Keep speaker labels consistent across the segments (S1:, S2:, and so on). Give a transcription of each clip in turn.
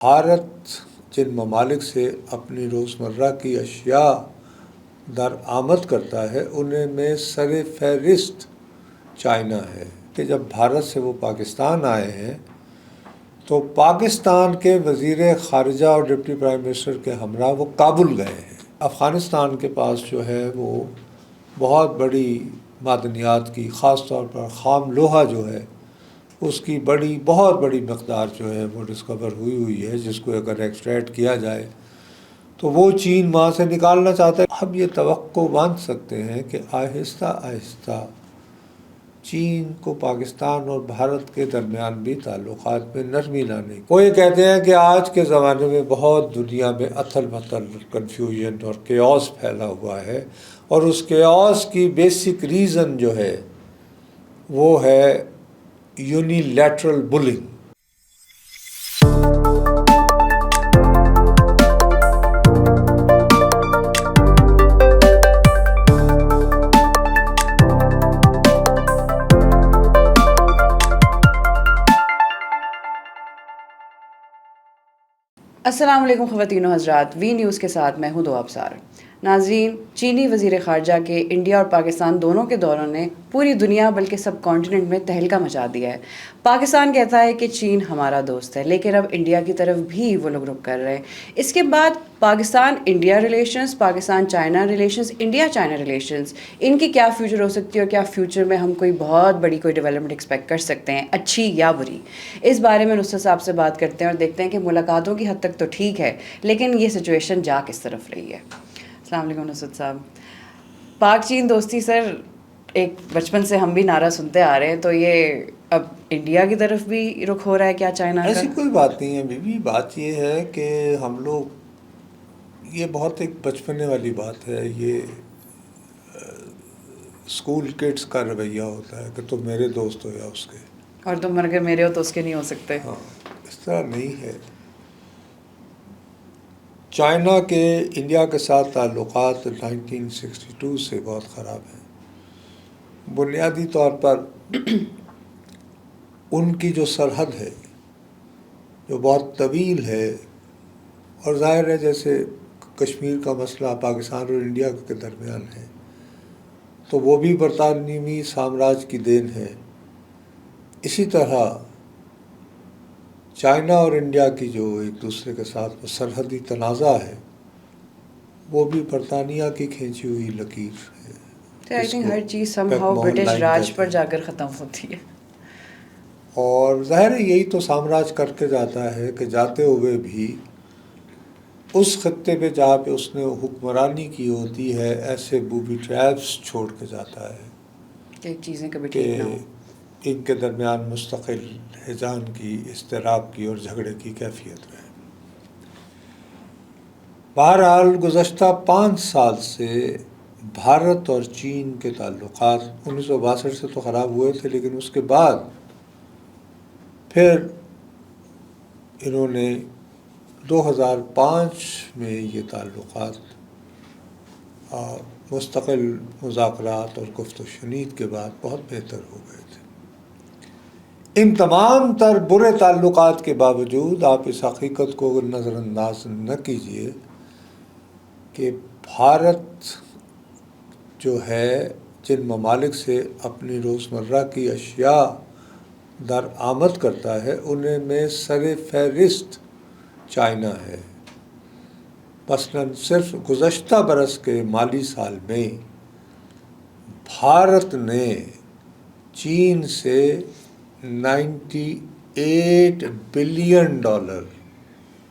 S1: بھارت جن ممالک سے اپنی روزمرہ کی اشیاء درآمد کرتا ہے انہیں میں سر فہرست چائنا ہے کہ جب بھارت سے وہ پاکستان آئے ہیں تو پاکستان کے وزیر خارجہ اور ڈپٹی پرائم منسٹر کے ہمراہ وہ کابل گئے ہیں۔ افغانستان کے پاس جو ہے وہ بہت بڑی معدنیات کی، خاص طور پر خام لوہا جو ہے اس کی بہت بڑی مقدار جو ہے وہ ڈسکور ہوئی ہے، جس کو اگر ایکسٹریکٹ کیا جائے تو وہ چین وہاں سے نکالنا چاہتا ہے۔ ہم یہ توقع باندھ سکتے ہیں کہ آہستہ آہستہ چین کو پاکستان اور بھارت کے درمیان بھی تعلقات میں نرمی لانے کی۔ وہ یہ کہتے ہیں کہ آج کے زمانے میں بہت دنیا میں اتھل پتھل، کنفیوژن اور کیوس پھیلا ہوا ہے، اور اس کیوس کی بیسک ریزن جو ہے وہ ہے یونیلیٹرل بلنگ۔
S2: السلام علیکم خواتین و حضرات، وی نیوز کے ساتھ میں ہوں دو ابصار۔ ناظرین، چینی وزیر خارجہ کے انڈیا اور پاکستان دونوں کے دوروں نے پوری دنیا بلکہ سب کانٹیننٹ میں تہلکہ مچا دیا ہے۔ پاکستان کہتا ہے کہ چین ہمارا دوست ہے، لیکن اب انڈیا کی طرف بھی وہ لوگ رخ کر رہے ہیں۔ اس کے بعد Pakistan India relations, Pakistan China relations, India China relations, ان کی کیا فیوچر ہو سکتی ہے اور کیا فیوچر میں ہم کوئی بہت بڑی ڈیولپمنٹ ایکسپیکٹ کر سکتے ہیں، اچھی یا بری؟ اس بارے میں نصرت صاحب سے بات کرتے ہیں اور دیکھتے ہیں کہ ملاقاتوں کی حد تک تو ٹھیک ہے، لیکن یہ سچویشن جا کس طرف رہی ہے۔ السلام علیکم نصرت صاحب۔ پاک چین دوستی سر ایک بچپن سے ہم بھی نعرہ سنتے آ رہے ہیں، تو یہ اب انڈیا کی طرف بھی رخ ہو رہا ہے کیا چائنا کا؟
S1: ایسی کوئی بات نہیں ہے بی بی، بات یہ ہے کہ ہم لوگ، یہ بہت ایک بچپنے والی بات ہے، یہ اسکول کڈس کا رویہ ہوتا ہے کہ تم میرے دوست ہو یا اس کے،
S2: اور تم اگر میرے ہو تو اس کے نہیں ہو سکتے۔
S1: ہاں، اس طرح نہیں ہے۔ چائنا کے انڈیا کے ساتھ تعلقات 1962 سے بہت خراب ہیں۔ بنیادی طور پر ان کی جو سرحد ہے جو بہت طویل ہے، اور ظاہر ہے جیسے کشمیر کا مسئلہ پاکستان اور انڈیا کے درمیان ہے تو وہ بھی برطانوی سامراج کی دین ہے، اسی طرح چائنا اور انڈیا کی جو ایک دوسرے کے ساتھ سرحدی تنازع ہے وہ بھی برطانیہ کی کھینچی ہوئی لکیر ہے۔
S2: آئی تھنک ہر چیز سم ہاؤ برٹش راج پر جا کر ختم ہوتی ہے،
S1: اور ظاہر ہے یہی تو سامراج کر کے جاتا ہے کہ جاتے ہوئے بھی اس خطے پہ جہاں پہ اس نے حکمرانی کی ہوتی ہے ایسے بوبی ٹریپس چھوڑ کے جاتا ہے
S2: کہ چیزیں کبھی
S1: کہ
S2: ٹھیک نہ ہوں۔
S1: ان کے درمیان مستقل ہجان کی، اضطراب کی اور جھگڑے کی کیفیت رہے۔ بہرحال گزشتہ 5 سال سے بھارت اور چین کے تعلقات 1962 سے تو خراب ہوئے تھے، لیکن اس کے بعد پھر انہوں نے 2005 میں یہ تعلقات مستقل مذاکرات اور گفت و شنید کے بعد بہت بہتر ہو گئے تھے۔ ان تمام تر برے تعلقات کے باوجود آپ اس حقیقت کو نظر انداز نہ کیجیے کہ بھارت جو ہے جن ممالک سے اپنی روزمرہ کی اشیاء درآمد کرتا ہے انہیں میں سر فہرست چائنا ہے۔ مثلاً صرف گزشتہ برس کے مالی سال میں بھارت نے چین سے $98 بلین،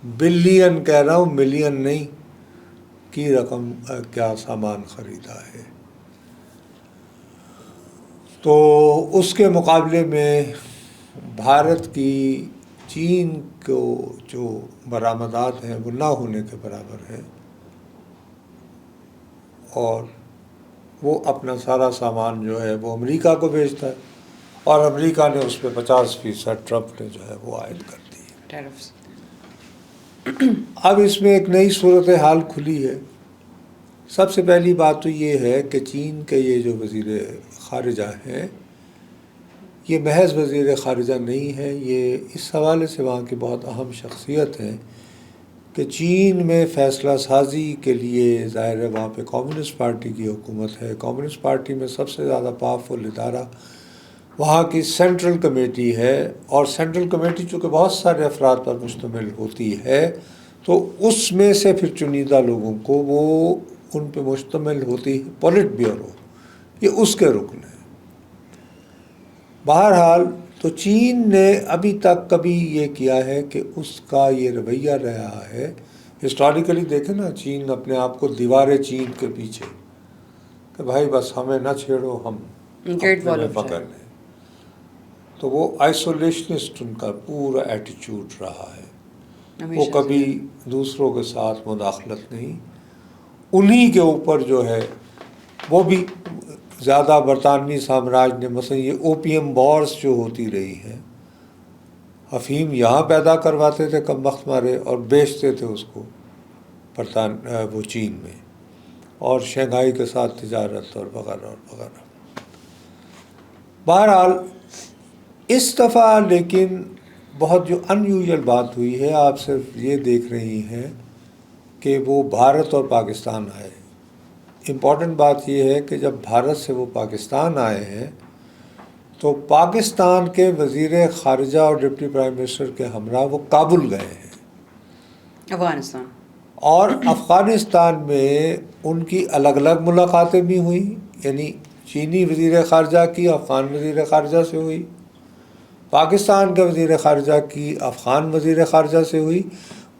S1: بلین کہہ رہا ہوں، ملین نہیں، کی رقم کیا سامان خریدا ہے۔ تو اس کے مقابلے میں بھارت کی چین کو جو برآمدات ہیں وہ نہ ہونے کے برابر ہیں، اور وہ اپنا سارا سامان جو ہے وہ امریکہ کو بھیجتا ہے، اور امریکہ نے اس پہ 50% ٹرمپ نے جو ہے وہ عائد کر دی ہے۔
S2: ٹیرفس۔
S1: اب اس میں ایک نئی صورتحال کھلی ہے۔ سب سے پہلی بات تو یہ ہے کہ چین کے یہ جو وزیر خارجہ ہیں یہ محض وزیر خارجہ نہیں ہے، یہ اس حوالے سے وہاں کی بہت اہم شخصیت ہے کہ چین میں فیصلہ سازی کے لیے ظاہر ہے وہاں پہ کمیونسٹ پارٹی کی حکومت ہے. کمیونسٹ پارٹی میں سب سے زیادہ پاورفل ادارہ وہاں کی سینٹرل کمیٹی ہے، اور سینٹرل کمیٹی چونکہ بہت سارے افراد پر مشتمل ہوتی ہے تو اس میں سے پھر چنیدہ لوگوں کو وہ ان پہ مشتمل ہوتی ہے پولیٹ بیورو، یہ اس کے رکن ہے. بہرحال تو چین نے ابھی تک کبھی یہ کیا ہے کہ اس کا یہ رویہ رہا ہے، ہسٹوریکلی دیکھیں نا، چین اپنے آپ کو دیوار چین کے پیچھے کہ بھائی بس ہمیں نہ چھیڑو، ہم اپنے میں پکڑ لیں. تو وہ آئسولیشنسٹ ان کا پورا ایٹیچیوڈ رہا ہے، وہ کبھی دوسروں کے ساتھ مداخلت نہیں. انہی کے اوپر جو ہے وہ بھی زیادہ برطانوی سامراج نے مثلا یہ اوپیم وارز جو ہوتی رہی ہیں، افہیم یہاں پیدا کرواتے تھے کم وقت مارے اور بیچتے تھے اس کو وہ چین میں، اور شنگھائی کے ساتھ تجارت اور وغیرہ اور وغیرہ. بہرحال اس دفعہ لیکن بہت جو ان یوزول بات ہوئی ہے، آپ صرف یہ دیکھ رہی ہیں کہ وہ بھارت اور پاکستان آئے. امپورٹنٹ بات یہ ہے کہ جب بھارت سے وہ پاکستان آئے ہیں تو پاکستان کے وزیر خارجہ اور ڈپٹی پرائم منسٹر کے ہمراہ وہ کابل گئے ہیں
S2: افغانستان،
S1: اور افغانستان میں ان کی الگ الگ ملاقاتیں بھی ہوئیں، یعنی چینی وزیر خارجہ کی افغان وزیر خارجہ سے ہوئی، پاکستان کے وزیر خارجہ کی افغان وزیر خارجہ سے ہوئی،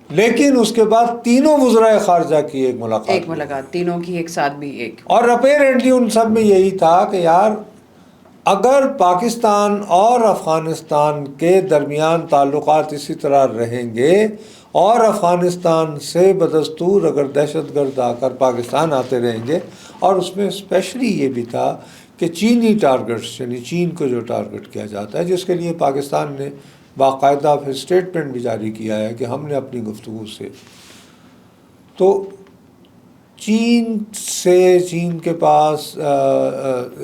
S1: لیکن اس کے بعد تینوں وزرائے خارجہ کی ایک ملاقات
S2: تینوں کی ایک ساتھ بھی ایک.
S1: اور اپیرنٹلی ان سب میں یہی تھا کہ یار اگر پاکستان اور افغانستان کے درمیان تعلقات اسی طرح رہیں گے اور افغانستان سے بدستور اگر دہشت گرد آ کر پاکستان آتے رہیں گے، اور اس میں اسپیشلی یہ بھی تھا کہ چینی ٹارگٹس، یعنی چین کو جو ٹارگٹ کیا جاتا ہے، جس کے لیے پاکستان نے باقاعدہ پھر اسٹیٹمنٹ بھی جاری کیا ہے کہ ہم نے اپنی گفتگو سے تو چین کے پاس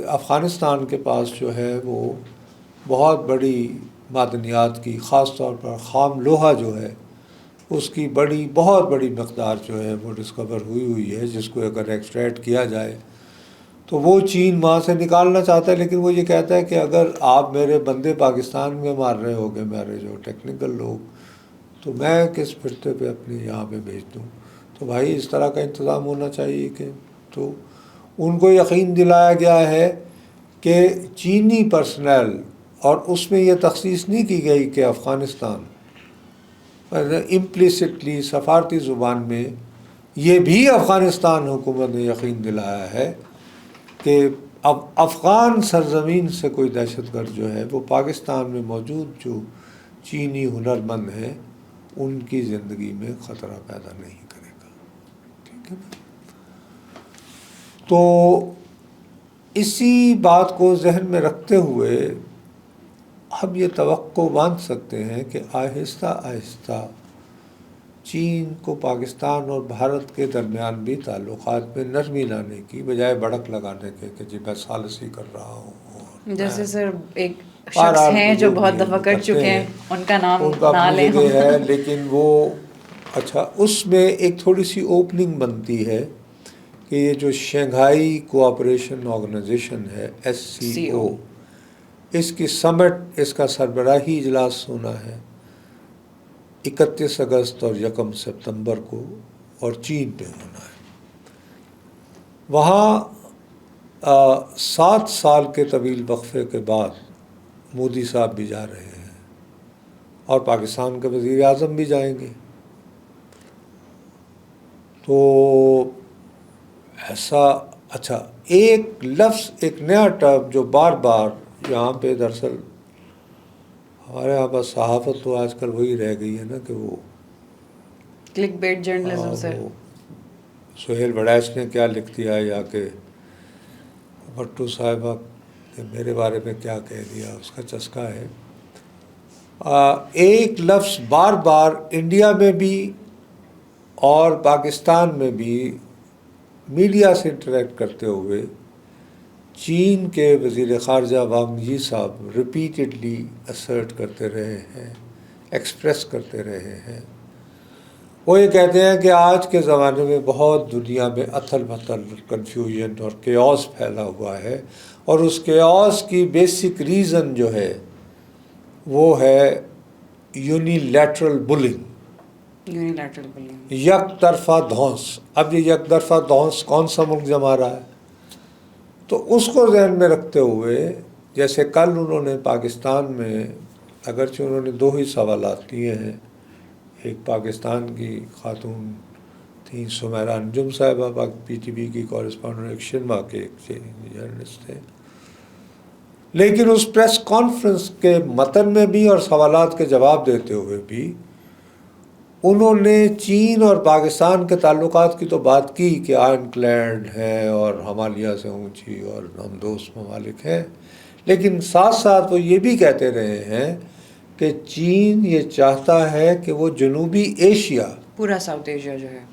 S1: افغانستان کے پاس جو ہے وہ بہت بڑی معدنیات کی، خاص طور پر خام لوہا جو ہے اس کی بہت بڑی مقدار جو ہے وہ ڈسکور ہوئی ہے، جس کو اگر ایکسٹریکٹ کیا جائے تو وہ چین وہاں سے نکالنا چاہتا ہے. لیکن وہ یہ کہتا ہے کہ اگر آپ میرے بندے پاکستان میں مار رہے ہوگے، میرے جو ٹیکنیکل لوگ، تو میں کس پھرتے پہ اپنے یہاں پہ بھیج دوں. تو بھائی اس طرح کا انتظام ہونا چاہیے کہ تو ان کو یقین دلایا گیا ہے کہ چینی پرسنل، اور اس میں یہ تخصیص نہیں کی گئی کہ افغانستان، امپلیسٹلی سفارتی زبان میں یہ بھی افغانستان حکومت نے یقین دلایا ہے کہ اب افغان سرزمین سے کوئی دہشت گرد جو ہے وہ پاکستان میں موجود جو چینی ہنرمند ہیں ان کی زندگی میں خطرہ پیدا نہیں کرے گا. ٹھیک ہے نا؟ تو اسی بات کو ذہن میں رکھتے ہوئے ہم یہ توقع باندھ سکتے ہیں کہ آہستہ آہستہ چین کو پاکستان اور بھارت کے درمیان بھی تعلقات میں نرمی لانے کی بجائے بڑک لگانے کے کہ جی میں ثالثی کر رہا ہوں.
S2: جیسے سر ایک شخص ہیں جو بہت دفعہ کر چکے ہیں، ان کا نام نہ لیں
S1: ہے، لیکن وہ اچھا اس میں ایک تھوڑی سی اوپننگ بنتی ہے کہ یہ جو شنگھائی کوآپریشن آرگنائزیشن ہے SCO، اس کی سمٹ، اس کا سربراہی اجلاس ہونا ہے 31 اگست اور 1 سپتمبر کو، اور چین پہ ہونا ہے. وہاں 7 سال کے طویل وقفے کے بعد مودی صاحب بھی جا رہے ہیں اور پاکستان کے وزیر اعظم بھی جائیں گے. تو ایسا اچھا ایک لفظ، ایک نیا ٹرم جو بار بار یہاں پہ دراصل ہمارے یہاں پر صحافت تو آج کل وہی رہ گئی ہے نا کہ وہ
S2: کلک بیٹ جرنلزم سے
S1: سہیل وڑیچ نے کیا لکھ دیا یا کہ بھٹو صاحبہ نے میرے بارے میں کیا کہہ دیا، اس کا چسکا ہے. ایک لفظ بار بار انڈیا میں بھی اور پاکستان میں بھی میڈیا سے انٹریکٹ کرتے ہوئے چین کے وزیر خارجہ وانگ یی صاحب ریپیٹڈلی اسرٹ کرتے رہے ہیں، ایکسپریس کرتے رہے ہیں. وہ یہ کہتے ہیں کہ آج کے زمانے میں بہت دنیا میں اتھل پتھل، کنفیوژن اور کیوس پھیلا ہوا ہے، اور اس کیوس کی بیسک ریزن جو ہے وہ ہے یونیلیٹرل بلنگ، یک طرفہ دھونس. اب یہ یک طرفہ دھونس کون سا ملک جما رہا ہے؟ تو اس کو ذہن میں رکھتے ہوئے، جیسے کل انہوں نے پاکستان میں، اگرچہ انہوں نے 2 ہی سوالات کیے ہیں، ایک پاکستان کی خاتون تھیں سمیرہ انجم صاحبہ، پی ٹی وی کی کورسپونڈنٹ، ایک شنوا کے ایک جرنلسٹ تھے، لیکن اس پریس کانفرنس کے متن میں بھی اور سوالات کے جواب دیتے ہوئے بھی انہوں نے چین اور پاکستان کے تعلقات کی تو بات کی کہ آئرن کلیڈ ہے اور ہمالیہ سے اونچی اور ہم دوست ممالک ہیں، لیکن ساتھ ساتھ وہ یہ بھی کہتے رہے ہیں کہ چین یہ چاہتا ہے کہ وہ جنوبی ایشیا،
S2: پورا ساؤتھ ایشیا جو ہے،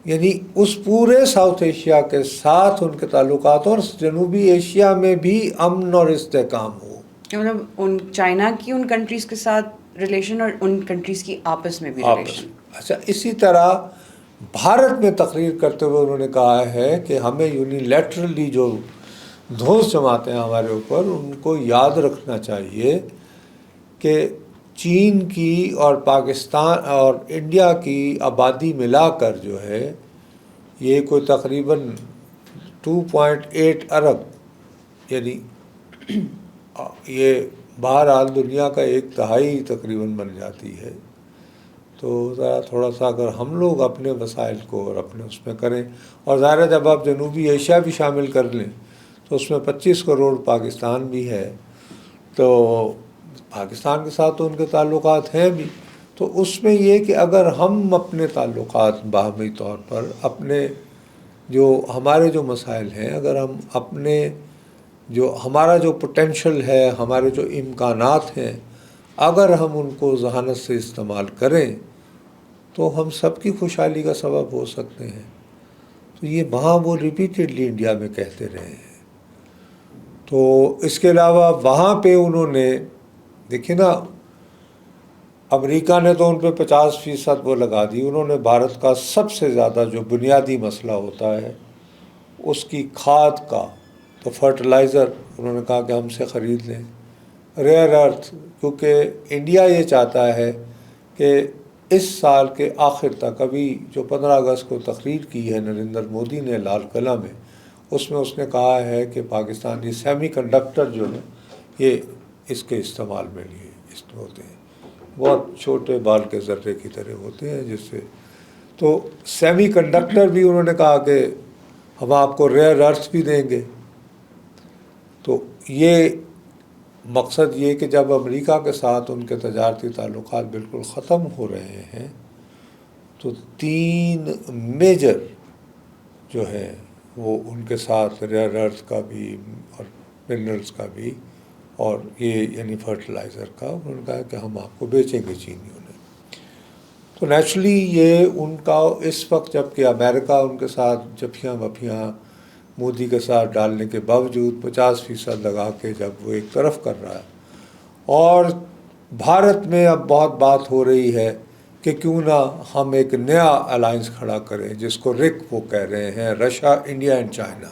S1: یعنی اس پورے ساؤتھ ایشیا کے ساتھ ان کے تعلقات، اور جنوبی ایشیا میں بھی امن اور استحکام ہو.
S2: مطلب ان چائنا کی ان کنٹریز کے ساتھ ریلیشن اور ان کنٹریز کی آپس میں بھی ریلیشن.
S1: اچھا، اسی طرح بھارت میں تقریر کرتے ہوئے انہوں نے کہا ہے کہ ہمیں یونیلیٹرلی جو دھونس جماتے ہیں ہمارے اوپر، ان کو یاد رکھنا چاہیے کہ چین کی اور پاکستان اور انڈیا کی آبادی ملا کر جو ہے یہ کوئی تقریباً 2.8 ارب، یعنی یہ بہرحال دنیا کا 1/3 تقریباً بن جاتی ہے. تو ذرا تھوڑا سا اگر ہم لوگ اپنے وسائل کو اور اپنے اس میں کریں، اور ظاہر ہے جب آپ جنوبی ایشیا بھی شامل کر لیں تو اس میں 25 کروڑ پاکستان بھی ہے، تو پاکستان کے ساتھ تو ان کے تعلقات ہیں بھی. تو اس میں یہ کہ اگر ہم اپنے تعلقات باہمی طور پر اپنے جو ہمارے جو مسائل ہیں، اگر ہم اپنے جو ہمارا جو پوٹینشل ہے، ہمارے جو امکانات ہیں، اگر ہم ان کو ذہانت سے استعمال کریں تو ہم سب کی خوشحالی کا سبب ہو سکتے ہیں. تو یہ وہاں وہ ریپیٹڈلی انڈیا میں کہتے رہے ہیں. تو اس کے علاوہ وہاں پہ انہوں نے دیکھیں نا، امریکہ نے تو ان پہ 50% وہ لگا دی. انہوں نے بھارت کا سب سے زیادہ جو بنیادی مسئلہ ہوتا ہے اس کی کھاد کا، تو فرٹیلائزر انہوں نے کہا کہ ہم سے خرید لیں. ریئر ارتھ، کیونکہ انڈیا یہ چاہتا ہے کہ اس سال کے آخر تک، ابھی جو 15 اگست کو تقریر کی ہے نریندر مودی نے لال قلعہ میں، اس میں اس نے کہا ہے کہ پاکستان یہ سیمی کنڈکٹر جو ہے یہ اس کے استعمال میں لیے ہوتے ہیں، بہت چھوٹے بال کے ذرے کی طرح ہوتے ہیں، جس سے تو سیمی کنڈکٹر بھی انہوں نے کہا کہ ہم آپ کو ریئر ارتھ بھی دیں گے. تو یہ مقصد یہ کہ جب امریکہ کے ساتھ ان کے تجارتی تعلقات بالکل ختم ہو رہے ہیں تو 3 میجر جو ہے وہ ان کے ساتھ ریئر ارتھ کا بھی اور منرلز کا بھی اور یہ یعنی فرٹیلائزر کا، انہوں نے کہا کہ ہم آپ کو بیچیں گے چینیوں نے. تو نیچرلی یہ ان کا اس وقت، جب کہ امریکہ ان کے ساتھ جفیاں وفیاں مودی کے ساتھ ڈالنے کے باوجود 50% لگا کے جب وہ ایک طرف کر رہا ہے، اور بھارت میں اب بہت بات ہو رہی ہے کہ کیوں نہ ہم ایک نیا الائنس کھڑا کریں جس کو رک وہ کہہ رہے ہیں، رشیا، انڈیا اینڈ چائنا.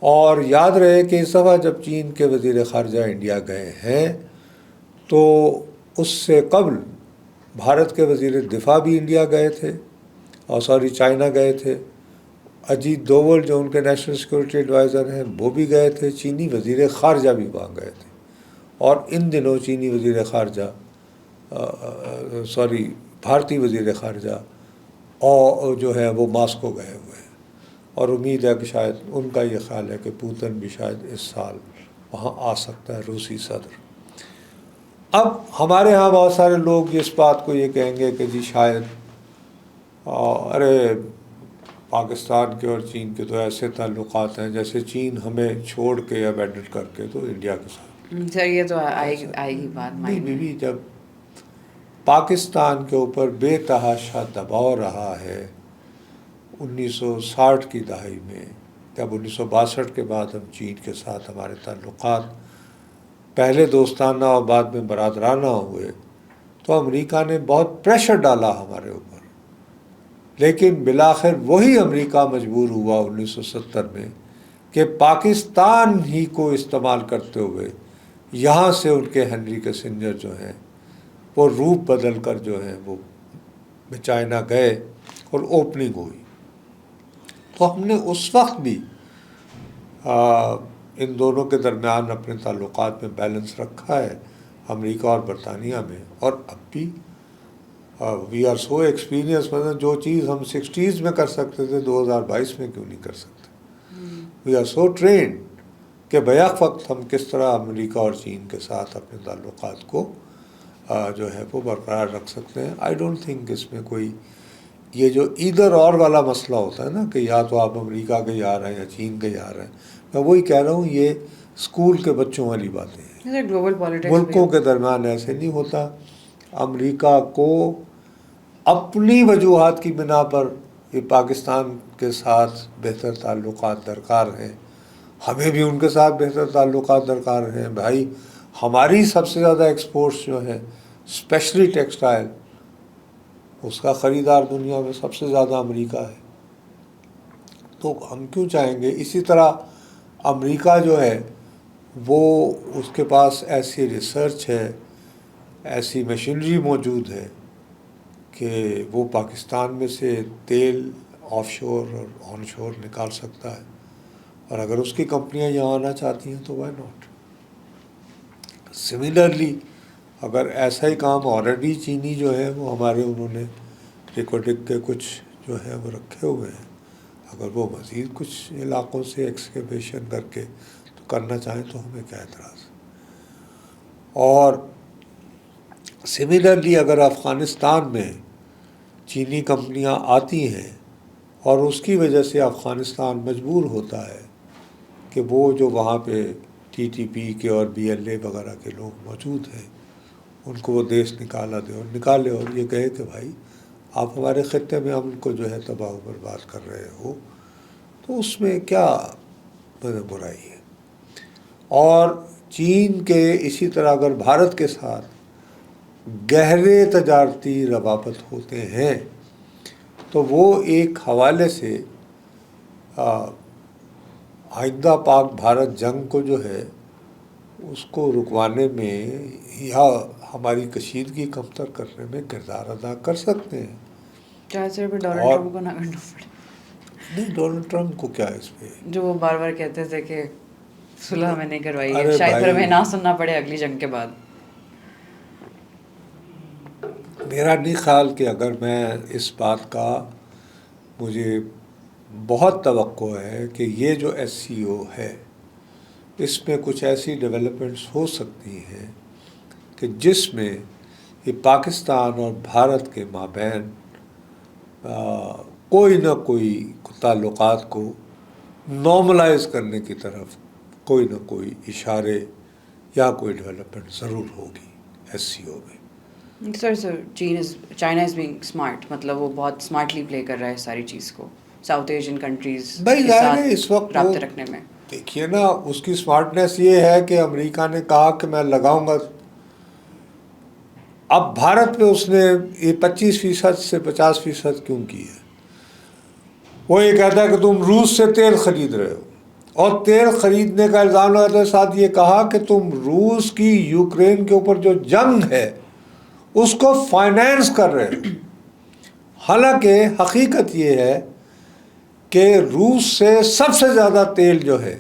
S1: اور یاد رہے کہ اس دفعہ جب چین کے وزیر خارجہ انڈیا گئے ہیں تو اس سے قبل بھارت کے وزیر دفاع بھی انڈیا گئے تھے، اور چائنا گئے تھے. اجیت دوول جو ان کے نیشنل سیکورٹی ایڈوائزر ہیں وہ بھی گئے تھے. چینی وزیر خارجہ بھی وہاں گئے تھے، اور ان دنوں چینی وزیر خارجہ بھارتی وزیر خارجہ اور جو ہے وہ ماسکو گئے ہوئے ہیں، اور امید ہے کہ شاید ان کا یہ خیال ہے کہ پوتن بھی شاید اس سال وہاں آ سکتا ہے، روسی صدر. اب ہمارے ہاں بہت سارے لوگ اس بات کو یہ کہیں گے کہ جی شاید ارے پاکستان کے اور چین کے تو ایسے تعلقات ہیں جیسے چین ہمیں چھوڑ کے یا ایبنڈن کر کے تو انڈیا کے ساتھ.
S2: سر یہ تو آئے گی بات مائنڈ میں.
S1: جب پاکستان کے اوپر بے تحاشا دباؤ رہا ہے 1960 کی دہائی میں، جب 1962 کے بعد ہم چین کے ساتھ ہمارے تعلقات پہلے دوستانہ اور بعد میں برادرانہ ہوئے تو امریکہ نے بہت پریشر ڈالا ہمارے اوپر، لیکن بالآخر وہی امریکہ مجبور ہوا 1970 میں کہ پاکستان ہی کو استعمال کرتے ہوئے یہاں سے ان کے ہنری کسنجر جو ہیں وہ روپ بدل کر جو ہیں وہ چائنا گئے اور اوپننگ ہوئی. تو ہم نے اس وقت بھی ان دونوں کے درمیان اپنے تعلقات میں بیلنس رکھا ہے، امریکہ اور برطانیہ میں، اور اب بھی وی آر سو ایکسپیرینس. مطلب جو چیز ہم 60s میں کر سکتے تھے 2022 میں کیوں نہیں کر سکتے. وی آر سو ٹرینڈ کہ بیک وقت ہم کس طرح امریکہ اور چین کے ساتھ اپنے تعلقات کو جو ہے وہ برقرار رکھ سکتے ہیں. آئی ڈونٹ تھنک اس میں کوئی یہ جو ادھر اور والا مسئلہ ہوتا ہے نا کہ یا تو آپ امریکہ کے جا رہے ہیں یا چین کے جا رہے ہیں، میں وہی کہہ رہا ہوں یہ اسکول کے بچوں والی باتیں ہیں.
S2: گلوبل پالیٹکس
S1: ملکوں کے درمیان ایسے نہیں ہوتا. امریکہ کو اپنی وجوہات کی بنا پر یہ پاکستان کے ساتھ بہتر تعلقات درکار ہیں، ہمیں بھی ان کے ساتھ بہتر تعلقات درکار ہیں. بھائی ہماری سب سے زیادہ ایکسپورٹس جو ہیں اسپیشلی ٹیکسٹائل، اس کا خریدار دنیا میں سب سے زیادہ امریکہ ہے. تو ہم کیوں چاہیں گے؟ اسی طرح امریکہ جو ہے وہ اس کے پاس ایسی ریسرچ ہے، ایسی مشینری موجود ہے کہ وہ پاکستان میں سے تیل آف شور اور آن شور نکال سکتا ہے، اور اگر اس کی کمپنیاں یہاں آنا چاہتی ہیں تو وائی ناٹ. سملرلی اگر ایسا ہی کام آلریڈی چینی جو ہے وہ ہمارے انہوں نے ریکارڈنگ کے کچھ جو ہے وہ رکھے ہوئے ہیں، اگر وہ مزید کچھ علاقوں سے ایکسکیویشن کر کے تو کرنا چاہیں تو ہمیں کیا اعتراض. اور سملرلی اگر افغانستان میں چینی کمپنیاں آتی ہیں اور اس کی وجہ سے افغانستان مجبور ہوتا ہے کہ وہ جو وہاں پہ ٹی ٹی پی کے اور بی ایل اے وغیرہ کے لوگ موجود ہیں ان کو وہ دیش نکالا دے اور نکالے اور یہ کہے کہ بھائی آپ ہمارے خطے میں ہم کو جو ہے تباہ و برباد کر رہے ہو، تو اس میں کیا برائی ہے. اور چین کے اسی طرح اگر بھارت کے ساتھ گہرے تجارتی روابط ہوتے ہیں تو وہ ایک حوالے سے آئندہ پاک بھارت جنگ کو جو ہے اس کو رکوانے میں یا ہماری کشیدگی کمتر کرنے میں کردار ادا کر سکتے ہیں.
S2: چاہے صرف ڈونلڈ ٹرمپ کو نہ کرنا پڑے.
S1: نہیں، ڈونلڈ ٹرمپ کو کیا اس پہ،
S2: جو وہ بار بار کہتے تھے کہ صلح ہمیں نہیں کروائی ہے،
S1: ارے
S2: شاید پھر
S1: بھائی،
S2: ہمیں نہ سننا پڑے اگلی جنگ کے بعد.
S1: میرا نہیں خیال کہ اگر میں اس بات کا، مجھے بہت توقع ہے کہ یہ جو ایس سی او ہے اس میں کچھ ایسی ڈیولپمنٹس ہو سکتی ہیں کہ جس میں یہ پاکستان اور بھارت کے مابین کوئی نہ کوئی تعلقات کو نارملائز کرنے کی طرف کوئی نہ کوئی اشارے یا کوئی ڈیولپمنٹ ضرور ہوگی ایس سی او میں.
S2: سر چائنا از بینگ اسمارٹ، مطلب وہ بہت اسمارٹلی پلے کر رہا ہے ساری چیز کو ساؤتھ ایشین کنٹریز کے
S1: ظاہر ہے اس
S2: ساتھ
S1: وقت
S2: رابطے رکھنے میں.
S1: دیکھیے نا اس کی اسمارٹنیس یہ ہے کہ امریکہ نے کہا کہ میں لگاؤں گا. اب بھارت میں اس نے یہ 25% سے 50% کیوں کی ہے؟ وہ یہ کہتا ہے کہ تم روس سے تیل خرید رہے ہو اور تیل خریدنے کا الزام لگاتے ساتھ یہ کہا کہ تم روس کی یوکرین کے اوپر جو جنگ ہے اس کو فائنینس کر رہے ہو. حالانکہ حقیقت یہ ہے کہ روس سے سب سے زیادہ تیل جو ہے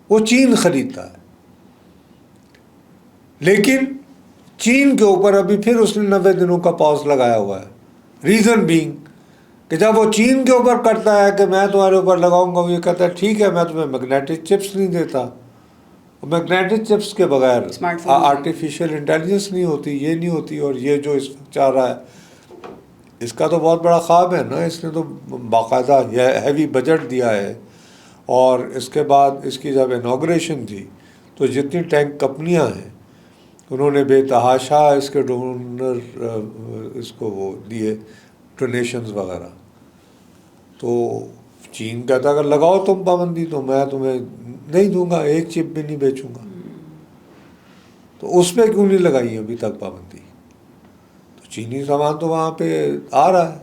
S1: وہ چین خریدتا ہے، لیکن چین کے اوپر ابھی پھر اس نے 90 دنوں کا پاز لگایا ہوا ہے. ریزن بینگ کہ جب وہ چین کے اوپر کرتا ہے کہ میں تمہارے اوپر لگاؤں گا، وہ یہ کہتا ہے ٹھیک ہے میں تمہیں میگنیٹک چپس نہیں دیتا. میگنیٹک چپس کے بغیر آرٹیفیشیل انٹیلیجنس نہیں ہوتی، یہ نہیں ہوتی. اور یہ جو اس وقت چاہ رہا ہے اس کا تو بہت بڑا خواب ہے نا. اس نے تو باقاعدہ ہیوی بجٹ دیا ہے، اور اس کے بعد اس کی جب انوگریشن تھی تو جتنی ٹینک کمپنیاں ہیں انہوں نے بے تحاشا اس کے ڈونر اس کو وہ دیے ڈونیشنز وغیرہ. تو چین کہتا اگر لگاؤ تم پابندی تو میں تمہیں نہیں دوں گا، ایک چپ بھی نہیں بیچوں گا. تو اس پہ کیوں نہیں لگائی ابھی تک پابندی؟ تو چینی سامان تو وہاں پہ آ رہا ہے.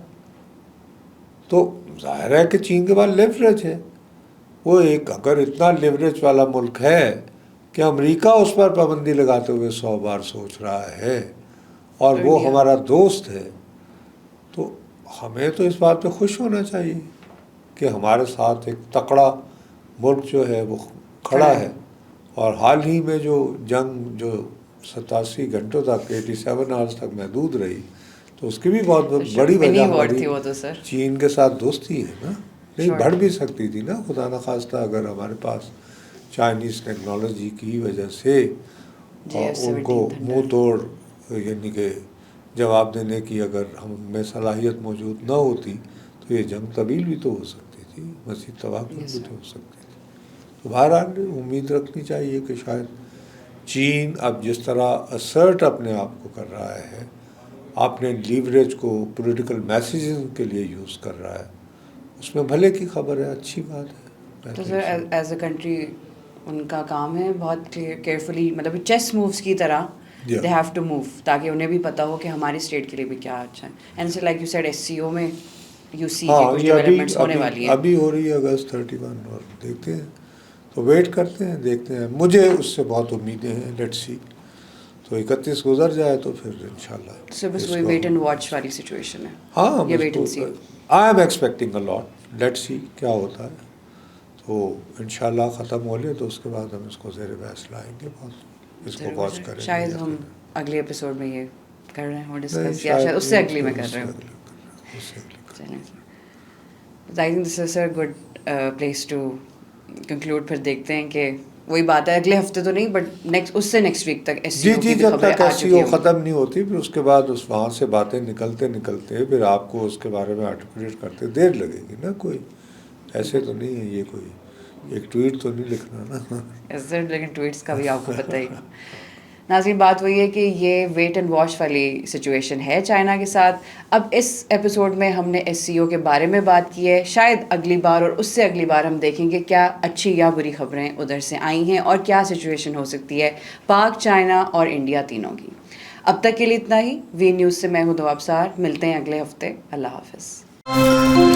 S1: تو ظاہر ہے کہ چین کے پاس لیوریج ہے. وہ ایک اگر اتنا لیوریج والا ملک ہے کہ امریکہ اس پر پابندی لگاتے ہوئے 100 بار سوچ رہا ہے اور وہ ہمارا دوست ہے، تو ہمیں تو اس بات پہ خوش ہونا چاہیے کہ ہمارے ساتھ ایک تکڑا ملک جو ہے وہ کھڑا ہے. اور حال ہی میں جو جنگ جو 87 گھنٹوں تک 87 آورز تک محدود رہی، تو اس کی بھی بہت بڑی وجہ ہماری چین کے ساتھ دوستی ہے نا. نہیں بڑھ بھی سکتی تھی نا خدا نخواستہ اگر ہمارے پاس چائنیز ٹیکنالوجی کی وجہ سے ان کو منہ توڑ یعنی کہ جواب دینے کی اگر ہم میں صلاحیت موجود نہ ہوتی تو یہ جنگ طویل بھی تو ہو سکتی تھی، مزید تباہ بھی تو ہو سکتی تھی. تو بہرحال امید رکھنی چاہیے کہ شاید چین اب جس طرح اسرٹ اپنے آپ کو کر رہا ہے، اپنے لیوریج کو پولیٹیکل میسیجنگ کے لیے یوز کر رہا ہے، اس میں بھلے کی خبر ہے، اچھی بات ہے.
S2: تو سر ایز اے کنٹری ان کا کام ہے بہت کیئرفلی، مطلب چیس مووز کی طرح دے ہیو ٹو موو، تاکہ انہیں بھی پتہ ہو کہ ہماری اسٹیٹ کے لیے بھی کیا اچھا ہے. And like you said SCO میں یو سی کچھ ڈیولپمنٹس ہونے والی ہیں.
S1: ابھی ہو رہی ہے اگست 31 اور دیکھتے ہیں، تو ویٹ کرتے ہیں دیکھتے ہیں. مجھے اس سے بہت امیدیں ہیں. Let's see. تو 31 گزر جائے تو پھر انشاءاللہ.
S2: سو بس وہی ویٹ اینڈ واچ والی سچویشن ہے.
S1: ہاں
S2: یہ wait and see.
S1: I am expecting a lot. Let's see کیا ہوتا ہے. تو انشاءاللہ ختم ہو لے تو اس کے بعد ہم اس کو زیر بحث لائیں گے، بہت اس کو واچ کریں گے.
S2: شاید ہم اگلے ایپیسوڈ میں یہ کر رہے ہیں اور ڈسکس، یا شاید اس سے اگلی میں کر رہے ہوں. چلیں I think this is a good place to conclude. پھر دیکھتے ہیں کہ وہی بات ہے اگلے ہفتے تو نہیں بٹ نیکسٹ، اس سے نیکسٹ ویک تک SCO کی
S1: جب
S2: خبریں
S1: تک
S2: آ چکی
S1: SCO ختم نہیں ہوتی پھر اس کے بعد اس وہاں سے باتیں نکلتے پھر آپ کو اس کے بارے میں آرٹیکولیٹ کرتے دیر لگے گی نا. کوئی ایسے تو نہیں ہے، یہ کوئی ایک ٹویٹ تو نہیں لکھنا نا.
S2: لیکن ٹویٹس کا بھی آپ کو پتہ ہی. ناظرین بات وہی ہے کہ یہ ویٹ اینڈ واچ والی سچویشن ہے چائنا کے ساتھ. اب اس ایپیسوڈ میں ہم نے SCO کے بارے میں بات کی ہے. شاید اگلی بار اور اس سے اگلی بار ہم دیکھیں گے کیا اچھی یا بری خبریں ادھر سے آئی ہیں اور کیا سچویشن ہو سکتی ہے پاک، چائنا اور انڈیا تینوں کی. اب تک کے لیے اتنا ہی. وی نیوز سے میں ہوں دو ابصار. ملتے ہیں اگلے ہفتے. اللہ حافظ.